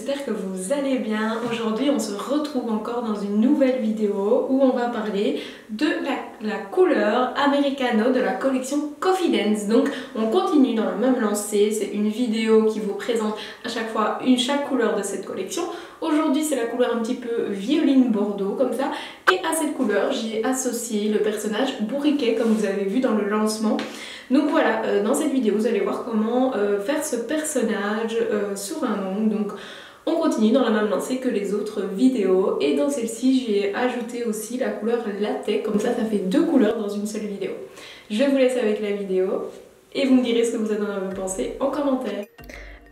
j'espère que vous allez bien. Aujourd'hui on se retrouve encore dans une nouvelle vidéo où on va parler de la couleur Americano de la collection Confidence. Donc on continue dans la même lancée, c'est une vidéo qui vous présente à chaque fois chaque couleur de cette collection. Aujourd'hui c'est la couleur un petit peu violine bordeaux comme ça, et à cette couleur j'ai associé le personnage Bourriquet comme vous avez vu dans le lancement. Donc voilà, dans cette vidéo vous allez voir comment faire ce personnage sur un ongle. Donc on continue dans la même lancée que les autres vidéos, et dans celle-ci j'ai ajouté aussi la couleur latte, comme ça fait deux couleurs dans une seule vidéo. Je vous laisse avec la vidéo et vous me direz ce que vous en avez pensé en commentaire.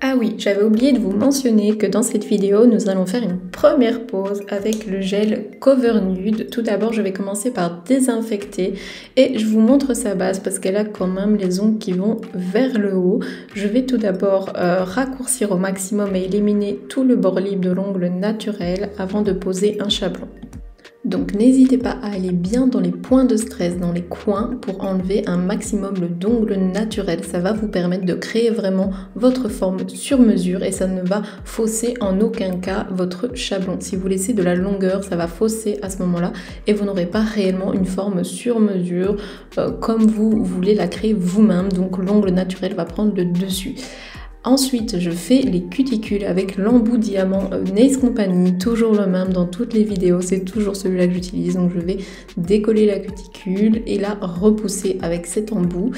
Ah oui, j'avais oublié de vous mentionner que dans cette vidéo, nous allons faire une première pause avec le gel Cover Nude. Tout d'abord, je vais commencer par désinfecter et je vous montre sa base parce qu'elle a quand même les ongles qui vont vers le haut. Je vais tout d'abord raccourcir au maximum et éliminer tout le bord libre de l'ongle naturel avant de poser un chablon. Donc n'hésitez pas à aller bien dans les points de stress, dans les coins, pour enlever un maximum d'ongles naturels. Ça va vous permettre de créer vraiment votre forme sur mesure et ça ne va fausser en aucun cas votre chablon. Si vous laissez de la longueur, ça va fausser à ce moment-là et vous n'aurez pas réellement une forme sur mesure comme vous voulez la créer vous-même. Donc l'ongle naturel va prendre le dessus. Ensuite, je fais les cuticules avec l'embout diamant Nails Company, toujours le même dans toutes les vidéos, c'est toujours celui-là que j'utilise. Donc je vais décoller la cuticule et la repousser avec cet embout.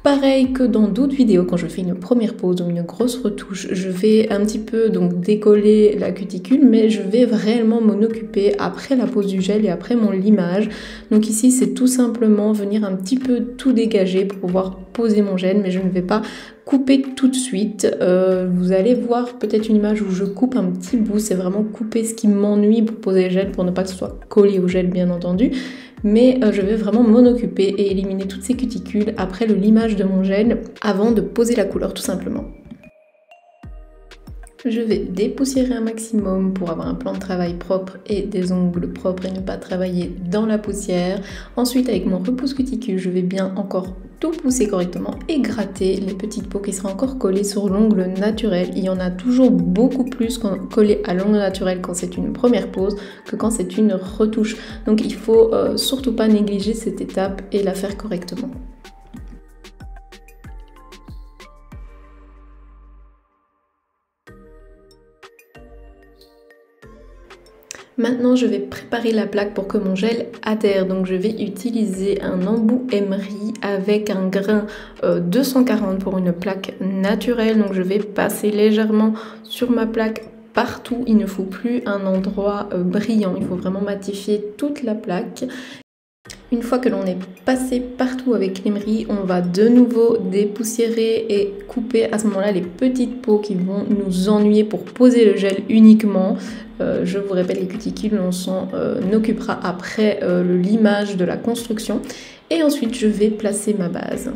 Pareil que dans d'autres vidéos, quand je fais une première pose ou une grosse retouche, je vais un petit peu donc décoller la cuticule, mais je vais réellement m'en occuper après la pose du gel et après mon limage. Donc ici, c'est tout simplement venir un petit peu tout dégager pour pouvoir poser mon gel, mais je ne vais pas couper tout de suite. Vous allez voir peut-être une image où je coupe un petit bout, c'est vraiment couper ce qui m'ennuie pour poser le gel, pour ne pas que ce soit collé au gel bien entendu. Mais je vais vraiment m'en occuper et éliminer toutes ces cuticules après le limage de mon gel avant de poser la couleur tout simplement. Je vais dépoussiérer un maximum pour avoir un plan de travail propre et des ongles propres et ne pas travailler dans la poussière. Ensuite, avec mon repousse cuticule, je vais bien encore tout pousser correctement et gratter les petites peaux qui seront encore collées sur l'ongle naturel. Il y en a toujours beaucoup plus collé à l'ongle naturel quand c'est une première pose que quand c'est une retouche. Donc il faut surtout pas négliger cette étape et la faire correctement. Maintenant, je vais préparer la plaque pour que mon gel adhère. Donc, je vais utiliser un embout emery avec un grain 240 pour une plaque naturelle. Donc, je vais passer légèrement sur ma plaque partout. Il ne faut plus un endroit brillant. Il faut vraiment matifier toute la plaque. Une fois que l'on est passé partout avec l'emery, on va de nouveau dépoussiérer et couper à ce moment-là les petites peaux qui vont nous ennuyer pour poser le gel uniquement. Je vous répète, les cuticules, on s'en occupera après le limage de la construction. Et ensuite, je vais placer ma base.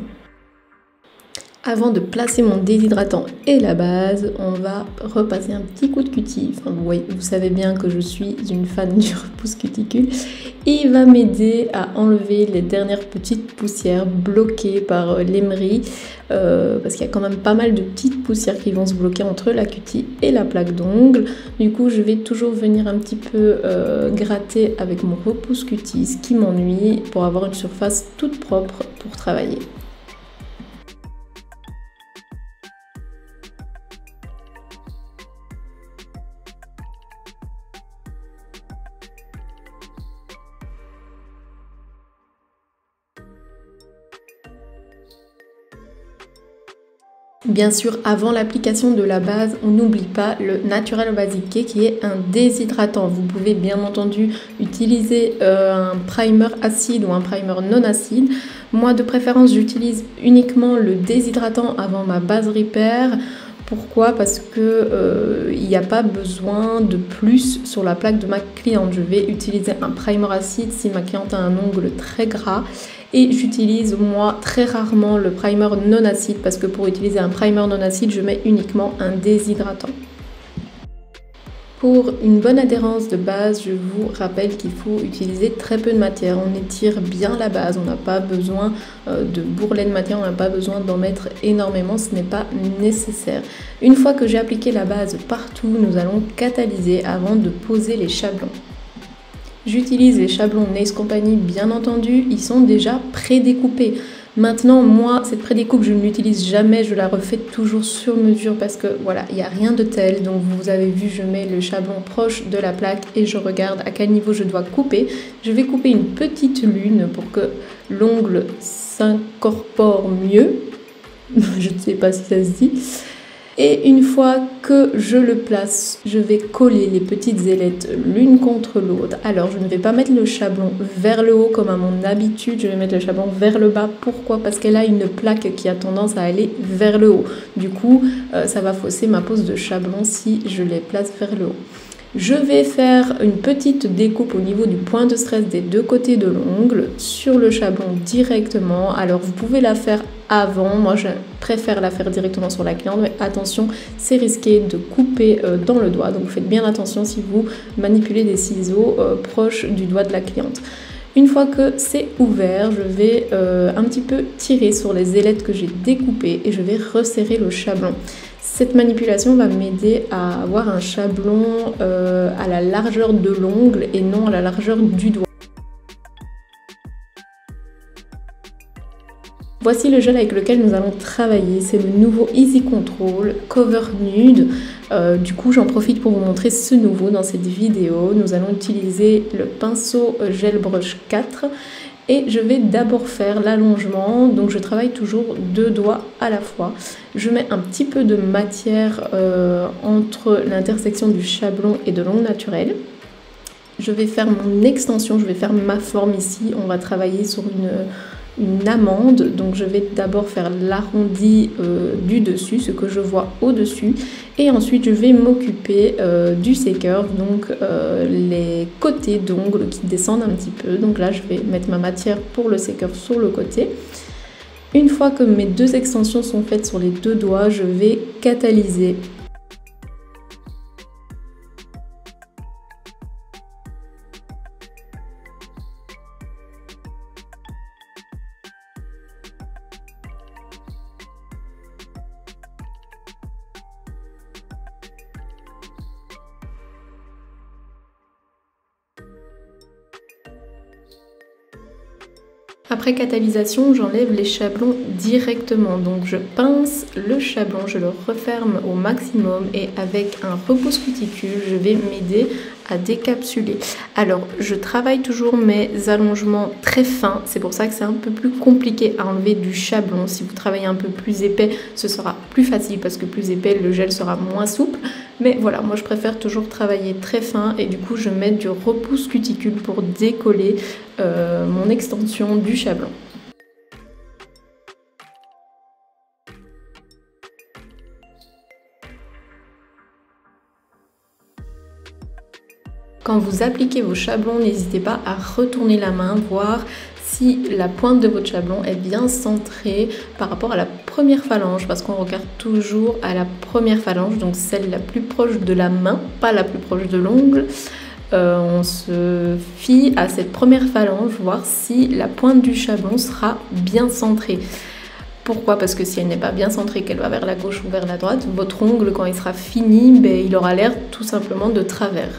Avant de placer mon déshydratant et la base, on va repasser un petit coup de cutie. Enfin, vous savez bien que je suis une fan du repousse cuticule. Et il va m'aider à enlever les dernières petites poussières bloquées par l'emery. Parce qu'il y a quand même pas mal de petites poussières qui vont se bloquer entre la cutie et la plaque d'ongle. Du coup, je vais toujours venir un petit peu gratter avec mon repousse cutie, ce qui m'ennuie, pour avoir une surface toute propre pour travailler. Bien sûr, avant l'application de la base, on n'oublie pas le Natural Basic K qui est un déshydratant. Vous pouvez bien entendu utiliser un primer acide ou un primer non acide. Moi, de préférence, j'utilise uniquement le déshydratant avant ma base repair. Pourquoi? Parce que il n'y a pas besoin de plus sur la plaque de ma cliente. Je vais utiliser un primer acide si ma cliente a un ongle très gras. Et j'utilise moi très rarement le primer non acide parce que pour utiliser un primer non acide, je mets uniquement un déshydratant. Pour une bonne adhérence de base, je vous rappelle qu'il faut utiliser très peu de matière. On étire bien la base, on n'a pas besoin de bourrelets de matière, on n'a pas besoin d'en mettre énormément, ce n'est pas nécessaire. Une fois que j'ai appliqué la base partout, nous allons catalyser avant de poser les chablons. J'utilise les chablons Nails Company, bien entendu, ils sont déjà prédécoupés. Maintenant, moi, cette prédécoupe, je ne l'utilise jamais, je la refais toujours sur mesure parce que voilà, il n'y a rien de tel. Donc vous avez vu, je mets le chablon proche de la plaque et je regarde à quel niveau je dois couper. Je vais couper une petite lune pour que l'ongle s'incorpore mieux. Je ne sais pas si ça se dit. Et une fois que je le place, je vais coller les petites ailettes l'une contre l'autre. Alors, je ne vais pas mettre le chablon vers le haut comme à mon habitude, je vais mettre le chablon vers le bas. Pourquoi? Parce qu'elle a une plaque qui a tendance à aller vers le haut. Du coup, ça va fausser ma pose de chablon si je les place vers le haut. Je vais faire une petite découpe au niveau du point de stress des deux côtés de l'ongle sur le chablon directement. Alors vous pouvez la faire avant, moi je préfère la faire directement sur la cliente, mais attention, c'est risqué de couper dans le doigt, donc faites bien attention si vous manipulez des ciseaux proches du doigt de la cliente. Une fois que c'est ouvert, je vais un petit peu tirer sur les ailettes que j'ai découpées et je vais resserrer le chablon. Cette manipulation va m'aider à avoir un chablon à la largeur de l'ongle et non à la largeur du doigt. Voici le gel avec lequel nous allons travailler, c'est le nouveau Easy Control Cover Nude. Du coup, j'en profite pour vous montrer ce nouveau dans cette vidéo. Nous allons utiliser le pinceau Gel Brush 4. Et je vais d'abord faire l'allongement, donc je travaille toujours deux doigts à la fois. Je mets un petit peu de matière entre l'intersection du chablon et de l'ongle naturel. Je vais faire mon extension, je vais faire ma forme ici. On va travailler sur une amande, donc je vais d'abord faire l'arrondi du dessus, ce que je vois au-dessus, et ensuite je vais m'occuper du C-curve, donc les côtés d'ongles qui descendent un petit peu. Donc là je vais mettre ma matière pour le C-curve sur le côté. Une fois que mes deux extensions sont faites sur les deux doigts, je vais catalyser. Après catalysation, j'enlève les chablons directement. Donc je pince le chablon, je le referme au maximum et avec un repousse cuticule, je vais m'aider à décapsuler. Alors je travaille toujours mes allongements très fins, c'est pour ça que c'est un peu plus compliqué à enlever du chablon. Si vous travaillez un peu plus épais, ce sera plus facile parce que plus épais, le gel sera moins souple. Mais voilà, moi je préfère toujours travailler très fin et du coup je mets du repousse cuticule pour décoller mon extension du chablon. Quand vous appliquez vos chablons, n'hésitez pas à retourner la main, voir si la pointe de votre chablon est bien centrée par rapport à la première phalange, parce qu'on regarde toujours à la première phalange, donc celle la plus proche de la main, pas la plus proche de l'ongle. On se fie à cette première phalange, voir si la pointe du chablon sera bien centrée. Pourquoi? Parce que si elle n'est pas bien centrée, qu'elle va vers la gauche ou vers la droite, votre ongle, quand il sera fini, il aura l'air tout simplement de travers.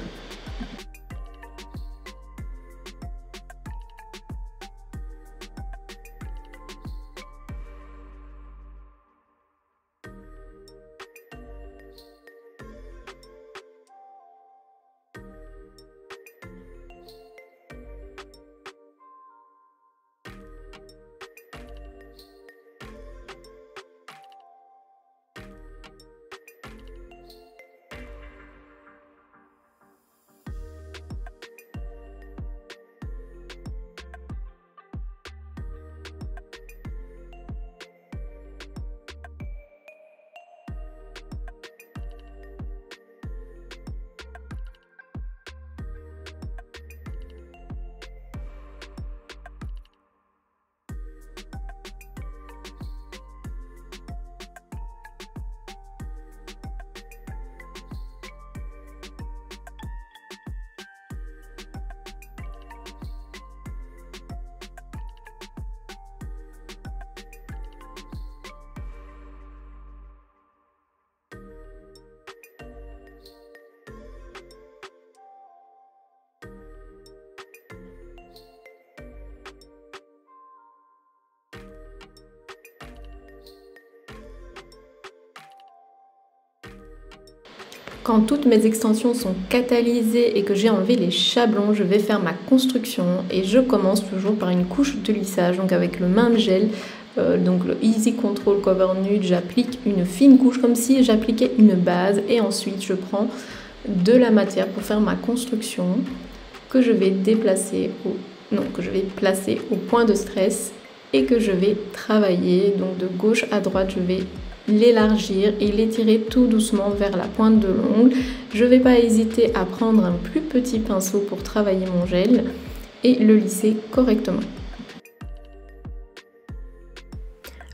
Quand toutes mes extensions sont catalysées et que j'ai enlevé les chablons, je vais faire ma construction et je commence toujours par une couche de lissage, donc avec le même gel, donc le Easy Control Cover Nude, j'applique une fine couche comme si j'appliquais une base et ensuite je prends de la matière pour faire ma construction que je vais placer au point de stress et que je vais travailler, donc de gauche à droite, je vais l'élargir et l'étirer tout doucement vers la pointe de l'ongle. Je ne vais pas hésiter à prendre un plus petit pinceau pour travailler mon gel et le lisser correctement.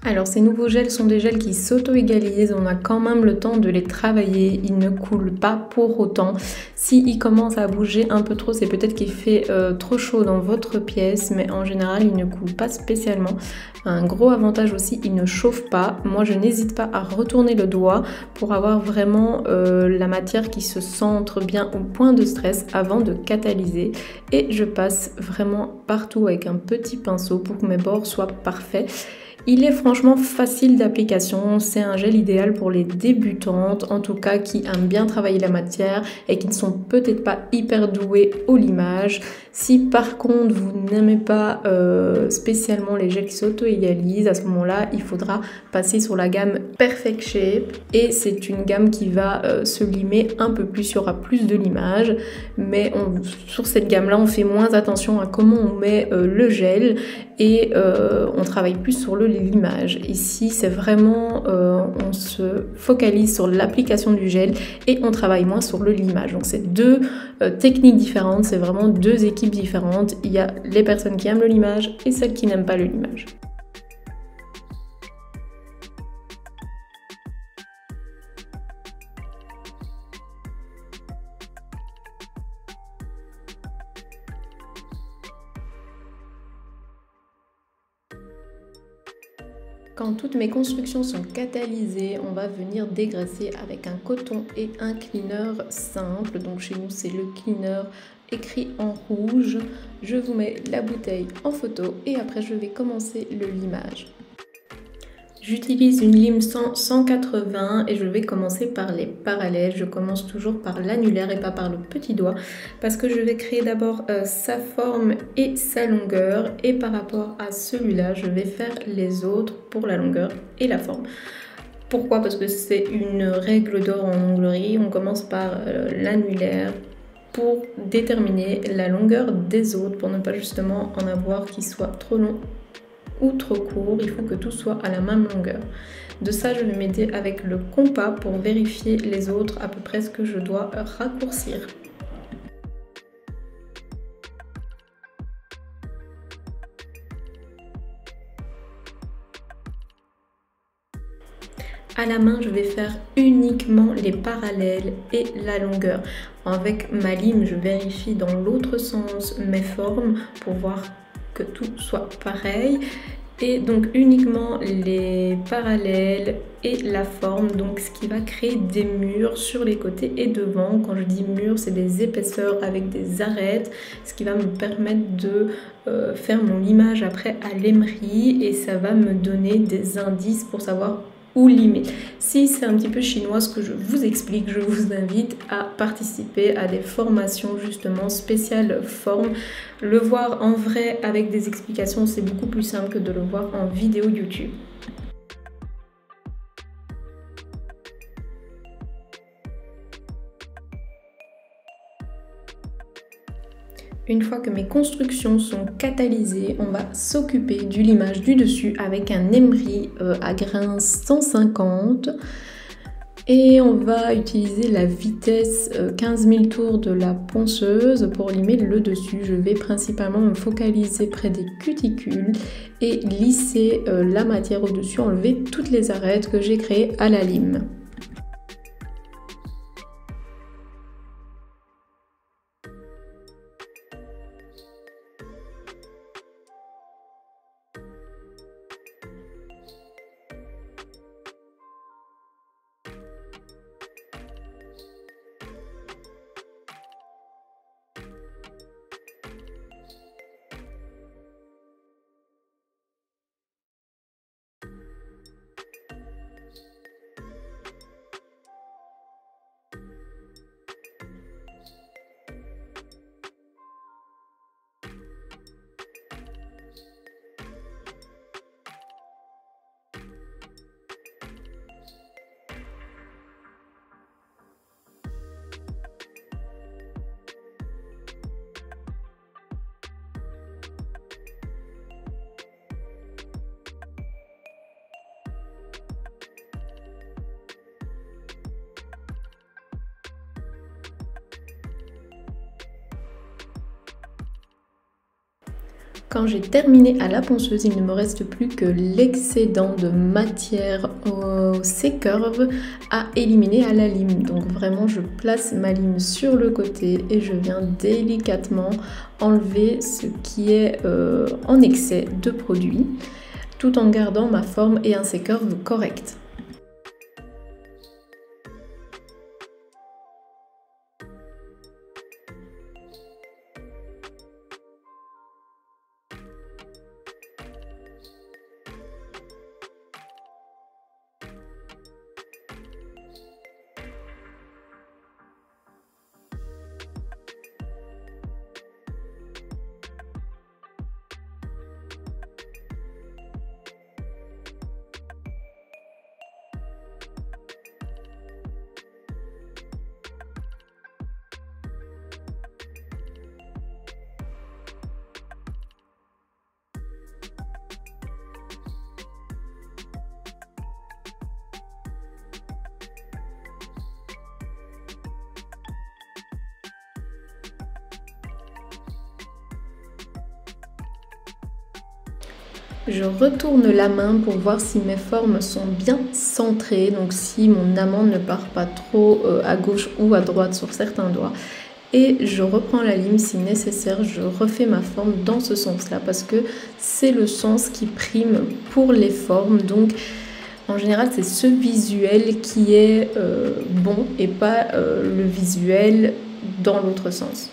Alors ces nouveaux gels sont des gels qui s'auto-égalisent, on a quand même le temps de les travailler, ils ne coulent pas pour autant. S'ils commencent à bouger un peu trop, c'est peut-être qu'il fait trop chaud dans votre pièce, mais en général ils ne coulent pas spécialement. Un gros avantage aussi, ils ne chauffent pas. Moi je n'hésite pas à retourner le doigt pour avoir vraiment la matière qui se centre bien au point de stress avant de catalyser. Et je passe vraiment partout avec un petit pinceau pour que mes bords soient parfaits. Il est franchement facile d'application, c'est un gel idéal pour les débutantes, en tout cas qui aiment bien travailler la matière et qui ne sont peut-être pas hyper douées au limage. Si par contre vous n'aimez pas spécialement les gels qui s'auto-égalisent, à ce moment-là il faudra passer sur la gamme Perfect Shape et c'est une gamme qui va se limer un peu plus, il y aura plus de limage, mais sur cette gamme-là on fait moins attention à comment on met le gel et on travaille plus sur le limage. Ici c'est vraiment on se focalise sur l'application du gel et on travaille moins sur le limage. Donc c'est deux techniques différentes, c'est vraiment deux équipes différentes. Il y a les personnes qui aiment le limage et celles qui n'aiment pas le limage. Quand toutes mes constructions sont catalysées, on va venir dégraisser avec un coton et un cleaner simple. Donc chez nous, c'est le cleaner écrit en rouge. Je vous mets la bouteille en photo et après, je vais commencer le limage. J'utilise une lime 180 et je vais commencer par les parallèles. Je commence toujours par l'annulaire et pas par le petit doigt parce que je vais créer d'abord sa forme et sa longueur et par rapport à celui-là, je vais faire les autres pour la longueur et la forme. Pourquoi? Parce que c'est une règle d'or en onglerie. On commence par l'annulaire pour déterminer la longueur des autres pour ne pas justement en avoir qui soit trop long ou trop court, il faut que tout soit à la même longueur. De ça, je vais m'aider avec le compas pour vérifier les autres à peu près ce que je dois raccourcir. À la main, je vais faire uniquement les parallèles et la longueur. Avec ma lime, je vérifie dans l'autre sens mes formes pour voir que tout soit pareil et donc uniquement les parallèles et la forme, donc ce qui va créer des murs sur les côtés et devant. Quand je dis murs, c'est des épaisseurs avec des arêtes, ce qui va me permettre de faire mon limage après à l'émery et ça va me donner des indices pour savoir ou limer. Si c'est un petit peu chinois ce que je vous explique, je vous invite à participer à des formations justement spéciales formes. Le voir en vrai avec des explications, c'est beaucoup plus simple que de le voir en vidéo YouTube. Une fois que mes constructions sont catalysées, on va s'occuper du limage du dessus avec un emery à grains 150 et on va utiliser la vitesse 15 000 tours de la ponceuse pour limer le dessus. Je vais principalement me focaliser près des cuticules et lisser la matière au-dessus, enlever toutes les arêtes que j'ai créées à la lime. Quand j'ai terminé à la ponceuse, il ne me reste plus que l'excédent de matière au C-Curve à éliminer à la lime. Donc vraiment, je place ma lime sur le côté et je viens délicatement enlever ce qui est en excès de produit, tout en gardant ma forme et un C-Curve correct. Je retourne la main pour voir si mes formes sont bien centrées, donc si mon amande ne part pas trop à gauche ou à droite sur certains doigts. Et je reprends la lime si nécessaire, je refais ma forme dans ce sens-là parce que c'est le sens qui prime pour les formes. Donc en général, c'est ce visuel qui est bon et pas le visuel dans l'autre sens.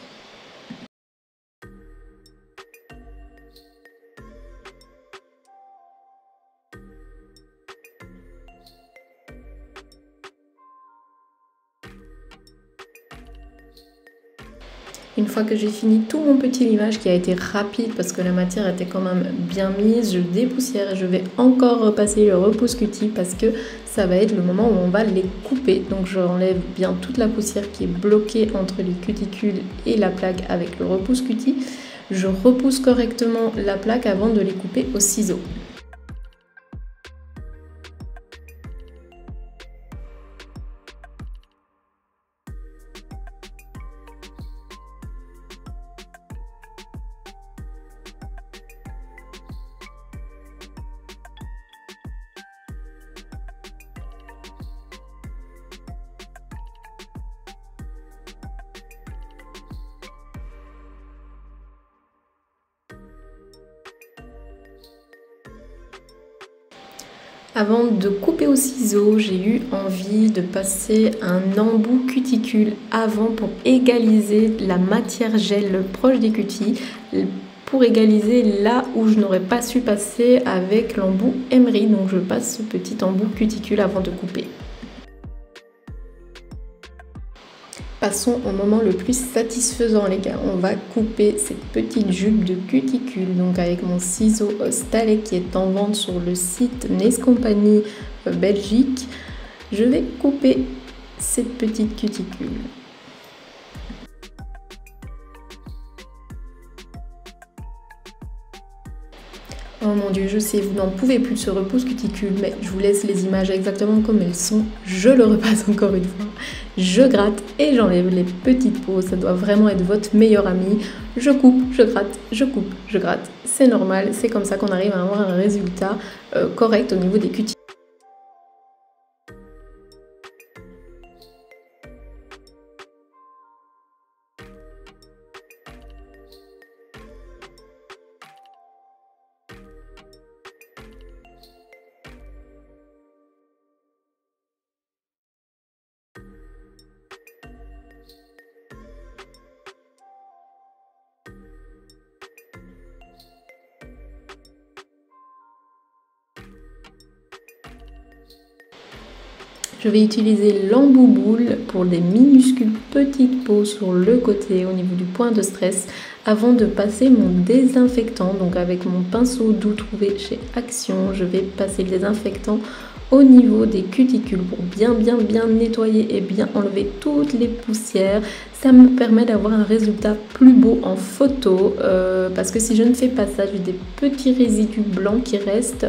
Une fois que j'ai fini tout mon petit limage qui a été rapide parce que la matière était quand même bien mise, je dépoussière et je vais encore repasser le repousse-cutie parce que ça va être le moment où on va les couper. Donc j'enlève bien toute la poussière qui est bloquée entre les cuticules et la plaque avec le repousse-cutie. Je repousse correctement la plaque avant de les couper au ciseau. Avant de couper au ciseau, j'ai eu envie de passer un embout cuticule avant pour égaliser la matière gel proche des cutis, pour égaliser là où je n'aurais pas su passer avec l'embout emery. Donc je passe ce petit embout cuticule avant de couper. Passons au moment le plus satisfaisant les gars, on va couper cette petite jupe de cuticule, donc avec mon ciseau Stalet qui est en vente sur le site Nails Company Belgique, je vais couper cette petite cuticule. Oh mon dieu, je sais, vous n'en pouvez plus de ce repousse cuticule, mais je vous laisse les images exactement comme elles sont. Je le repasse encore une fois. Je gratte et j'enlève les petites peaux. Ça doit vraiment être votre meilleur ami. Je coupe, je gratte, je coupe, je gratte. C'est normal, c'est comme ça qu'on arrive à avoir un résultat correct au niveau des cuticules. Je vais utiliser l'embout boule pour des minuscules petites peaux sur le côté au niveau du point de stress avant de passer mon désinfectant. Donc avec mon pinceau doux trouvé chez Action, je vais passer le désinfectant au niveau des cuticules pour bien nettoyer et bien enlever toutes les poussières. Ça me permet d'avoir un résultat plus beau en photo parce que si je ne fais pas ça, j'ai des petits résidus blancs qui restent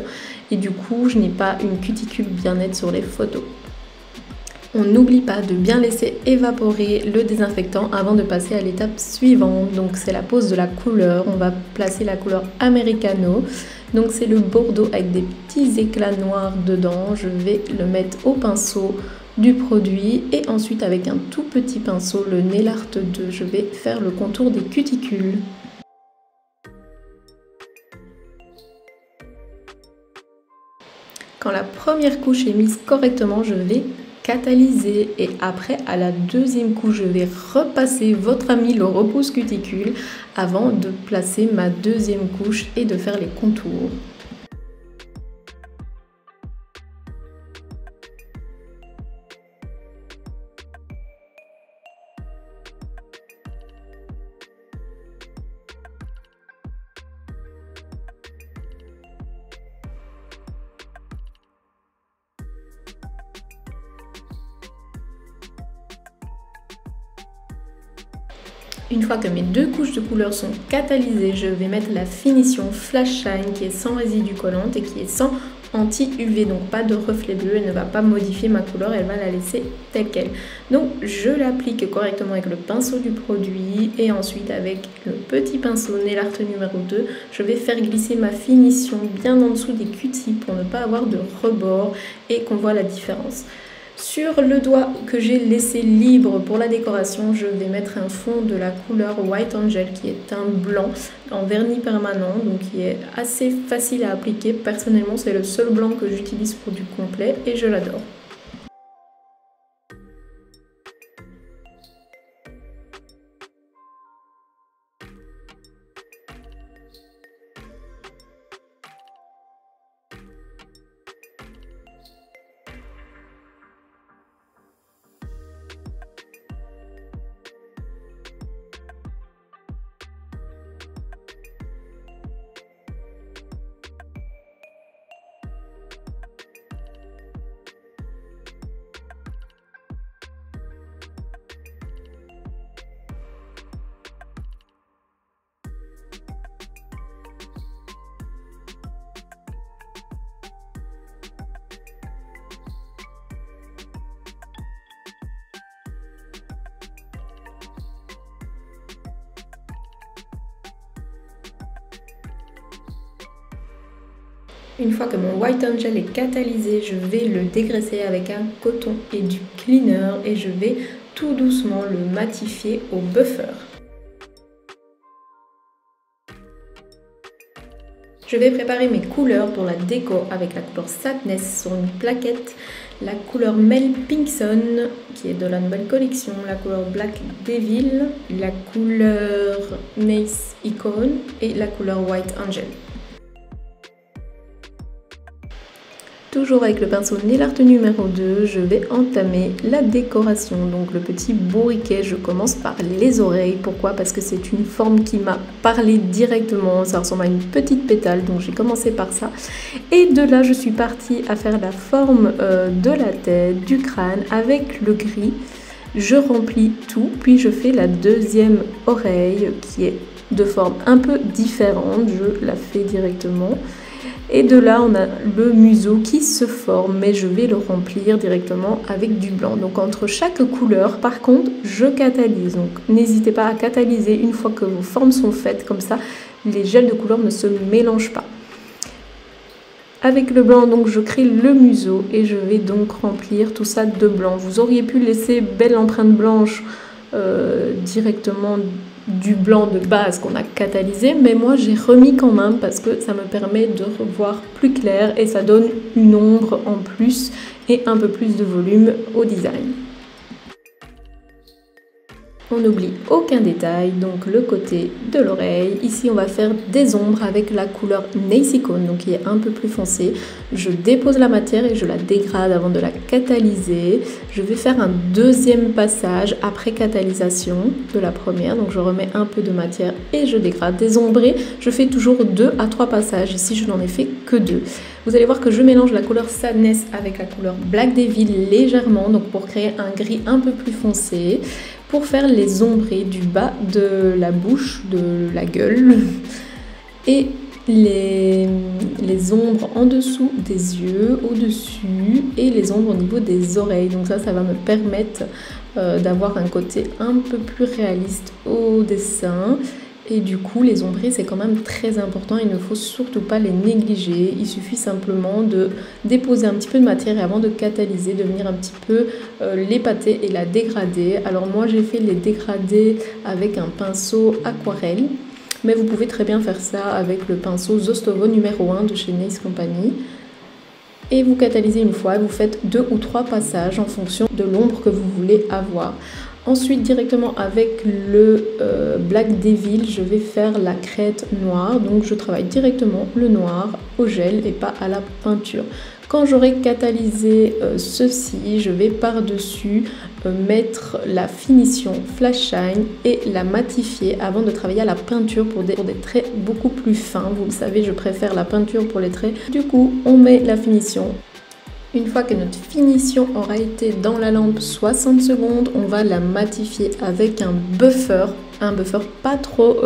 et du coup je n'ai pas une cuticule bien nette sur les photos. On n'oublie pas de bien laisser évaporer le désinfectant avant de passer à l'étape suivante. Donc c'est la pose de la couleur. On va placer la couleur Americano. Donc c'est le bordeaux avec des petits éclats noirs dedans. Je vais le mettre au pinceau du produit et ensuite avec un tout petit pinceau, le Nail Art 2, je vais faire le contour des cuticules. Quand la première couche est mise correctement, je vais catalyser et après à la deuxième couche, je vais repasser votre ami le repousse cuticule avant de placer ma deuxième couche et de faire les contours. Une fois que mes deux couches de couleur sont catalysées, je vais mettre la finition Flash Shine qui est sans résidus collante et qui est sans anti-UV, donc pas de reflet bleu, elle ne va pas modifier ma couleur, elle va la laisser telle qu'elle. Donc je l'applique correctement avec le pinceau du produit et ensuite avec le petit pinceau Nail Art numéro 2, je vais faire glisser ma finition bien en dessous des Q-tips pour ne pas avoir de rebord et qu'on voit la différence. Sur le doigt que j'ai laissé libre pour la décoration, je vais mettre un fond de la couleur White Angel qui est un blanc en vernis permanent, donc qui est assez facile à appliquer. Personnellement, c'est le seul blanc que j'utilise pour du complet et je l'adore. Une fois que mon White Angel est catalysé, je vais le dégraisser avec un coton et du cleaner et je vais tout doucement le matifier au buffer. Je vais préparer mes couleurs pour la déco avec la couleur Sadness sur une plaquette, la couleur Mel Pinkson qui est de la nouvelle collection, la couleur Black Devil, la couleur Nice Icon et la couleur White Angel. Toujours avec le pinceau Nail Art numéro 2, je vais entamer la décoration. Donc le petit bourriquet, je commence par les oreilles. Pourquoi? Parce que c'est une forme qui m'a parlé directement. Ça ressemble à une petite pétale, donc j'ai commencé par ça. Et de là, je suis partie à faire la forme de la tête, du crâne avec le gris. Je remplis tout, puis je fais la deuxième oreille qui est de forme un peu différente. Je la fais directement. Et de là, on a le museau qui se forme, mais je vais le remplir directement avec du blanc. Donc entre chaque couleur, par contre, je catalyse. Donc n'hésitez pas à catalyser une fois que vos formes sont faites, comme ça, les gels de couleur ne se mélangent pas. Avec le blanc, donc je crée le museau et je vais donc remplir tout ça de blanc. Vous auriez pu laisser belle empreinte blanche directement du blanc de base qu'on a catalysé, mais moi j'ai remis quand même parce que ça me permet de revoir plus clair et ça donne une ombre en plus et un peu plus de volume au design. On n'oublie aucun détail, donc le côté de l'oreille. Ici, on va faire des ombres avec la couleur Nice Icon, donc qui est un peu plus foncée. Je dépose la matière et je la dégrade avant de la catalyser. Je vais faire un deuxième passage après catalysation de la première. Donc je remets un peu de matière et je dégrade. Désombrer, je fais toujours 2 à 3 passages. Ici, je n'en ai fait que 2. Vous allez voir que je mélange la couleur Sadness avec la couleur Black Devil légèrement, donc pour créer un gris un peu plus foncé, pour faire les ombrés du bas de la bouche, de la gueule. Et les ombres en dessous des yeux, au-dessus, et les ombres au niveau des oreilles. Donc ça va me permettre d'avoir un côté un peu plus réaliste au dessin. Et du coup, les ombris, c'est quand même très important, il ne faut surtout pas les négliger. Il suffit simplement de déposer un petit peu de matière et avant de catalyser, de venir un petit peu l'épater et la dégrader. Alors moi, j'ai fait les dégradés avec un pinceau aquarelle, mais vous pouvez très bien faire ça avec le pinceau Zostovo numéro 1 de chez Nails Company. Et vous catalysez une fois, vous faites 2 ou 3 passages en fonction de l'ombre que vous voulez avoir. Ensuite, directement avec le Black Devil, je vais faire la crête noire. Donc je travaille directement le noir au gel et pas à la peinture. Quand j'aurai catalysé ceci, je vais par-dessus mettre la finition Flash Shine et la matifier avant de travailler à la peinture pour des traits beaucoup plus fins. Vous le savez, je préfère la peinture pour les traits. Du coup, on met la finition. Une fois que notre finition aura été dans la lampe 60 secondes, on va la matifier avec un buffer pas trop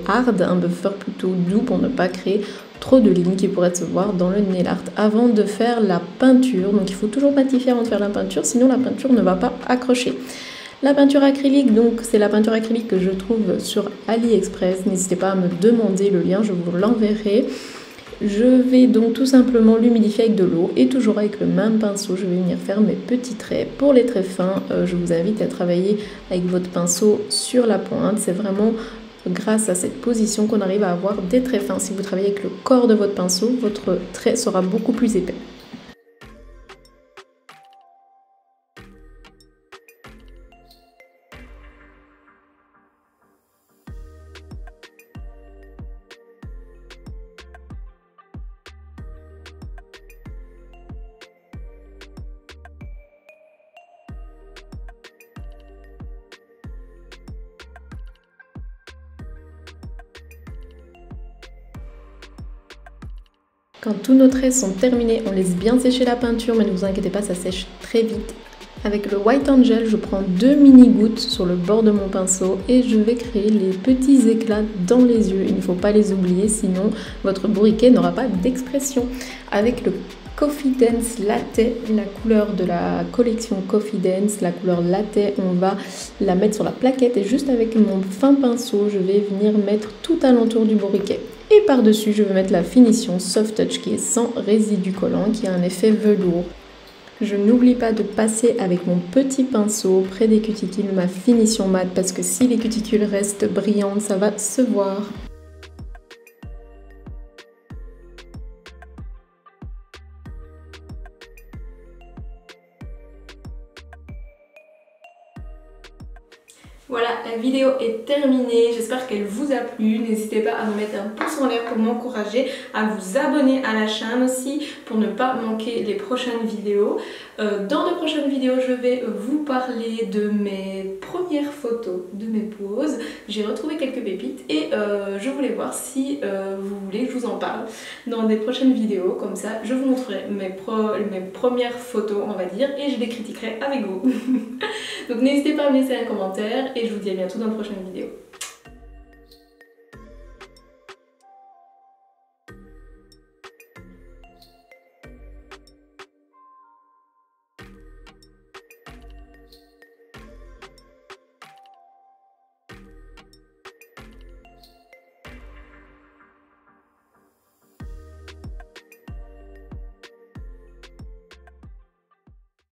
hard, un buffer plutôt doux pour ne pas créer trop de lignes qui pourraient se voir dans le nail art avant de faire la peinture. Donc il faut toujours matifier avant de faire la peinture, sinon la peinture ne va pas accrocher. La peinture acrylique, donc c'est la peinture acrylique que je trouve sur AliExpress. N'hésitez pas à me demander le lien, je vous l'enverrai. Je vais donc tout simplement l'humidifier avec de l'eau et toujours avec le même pinceau, je vais venir faire mes petits traits. Pour les traits fins, je vous invite à travailler avec votre pinceau sur la pointe. C'est vraiment grâce à cette position qu'on arrive à avoir des traits fins. Si vous travaillez avec le corps de votre pinceau, votre trait sera beaucoup plus épais. Quand tous nos traits sont terminés, on laisse bien sécher la peinture, mais ne vous inquiétez pas, ça sèche très vite. Avec le White Angel, je prends 2 mini gouttes sur le bord de mon pinceau et je vais créer les petits éclats dans les yeux. Il ne faut pas les oublier, sinon votre bourriquet n'aura pas d'expression. Avec le Coffee Dance Latte, la couleur de la collection Coffee Dance, la couleur latte, on va la mettre sur la plaquette et juste avec mon fin pinceau, je vais venir mettre tout alentour du bourriquet. Et par-dessus, je vais mettre la finition Soft Touch qui est sans résidu collant, qui a un effet velours. Je n'oublie pas de passer avec mon petit pinceau près des cuticules ma finition mat parce que si les cuticules restent brillantes, ça va se voir. Voilà, la vidéo est terminée, j'espère qu'elle vous a plu. N'hésitez pas à me mettre un pouce en l'air pour m'encourager, à vous abonner à la chaîne aussi pour ne pas manquer les prochaines vidéos. Dans de prochaines vidéos, je vais vous parler de mes premières photos, de mes poses. J'ai retrouvé quelques pépites et je voulais voir si vous voulez que je vous en parle dans des prochaines vidéos. Comme ça, je vous montrerai mes premières photos, on va dire, et je les critiquerai avec vous. Donc n'hésitez pas à me laisser un commentaire et je vous dis à bientôt dans de prochaines vidéos.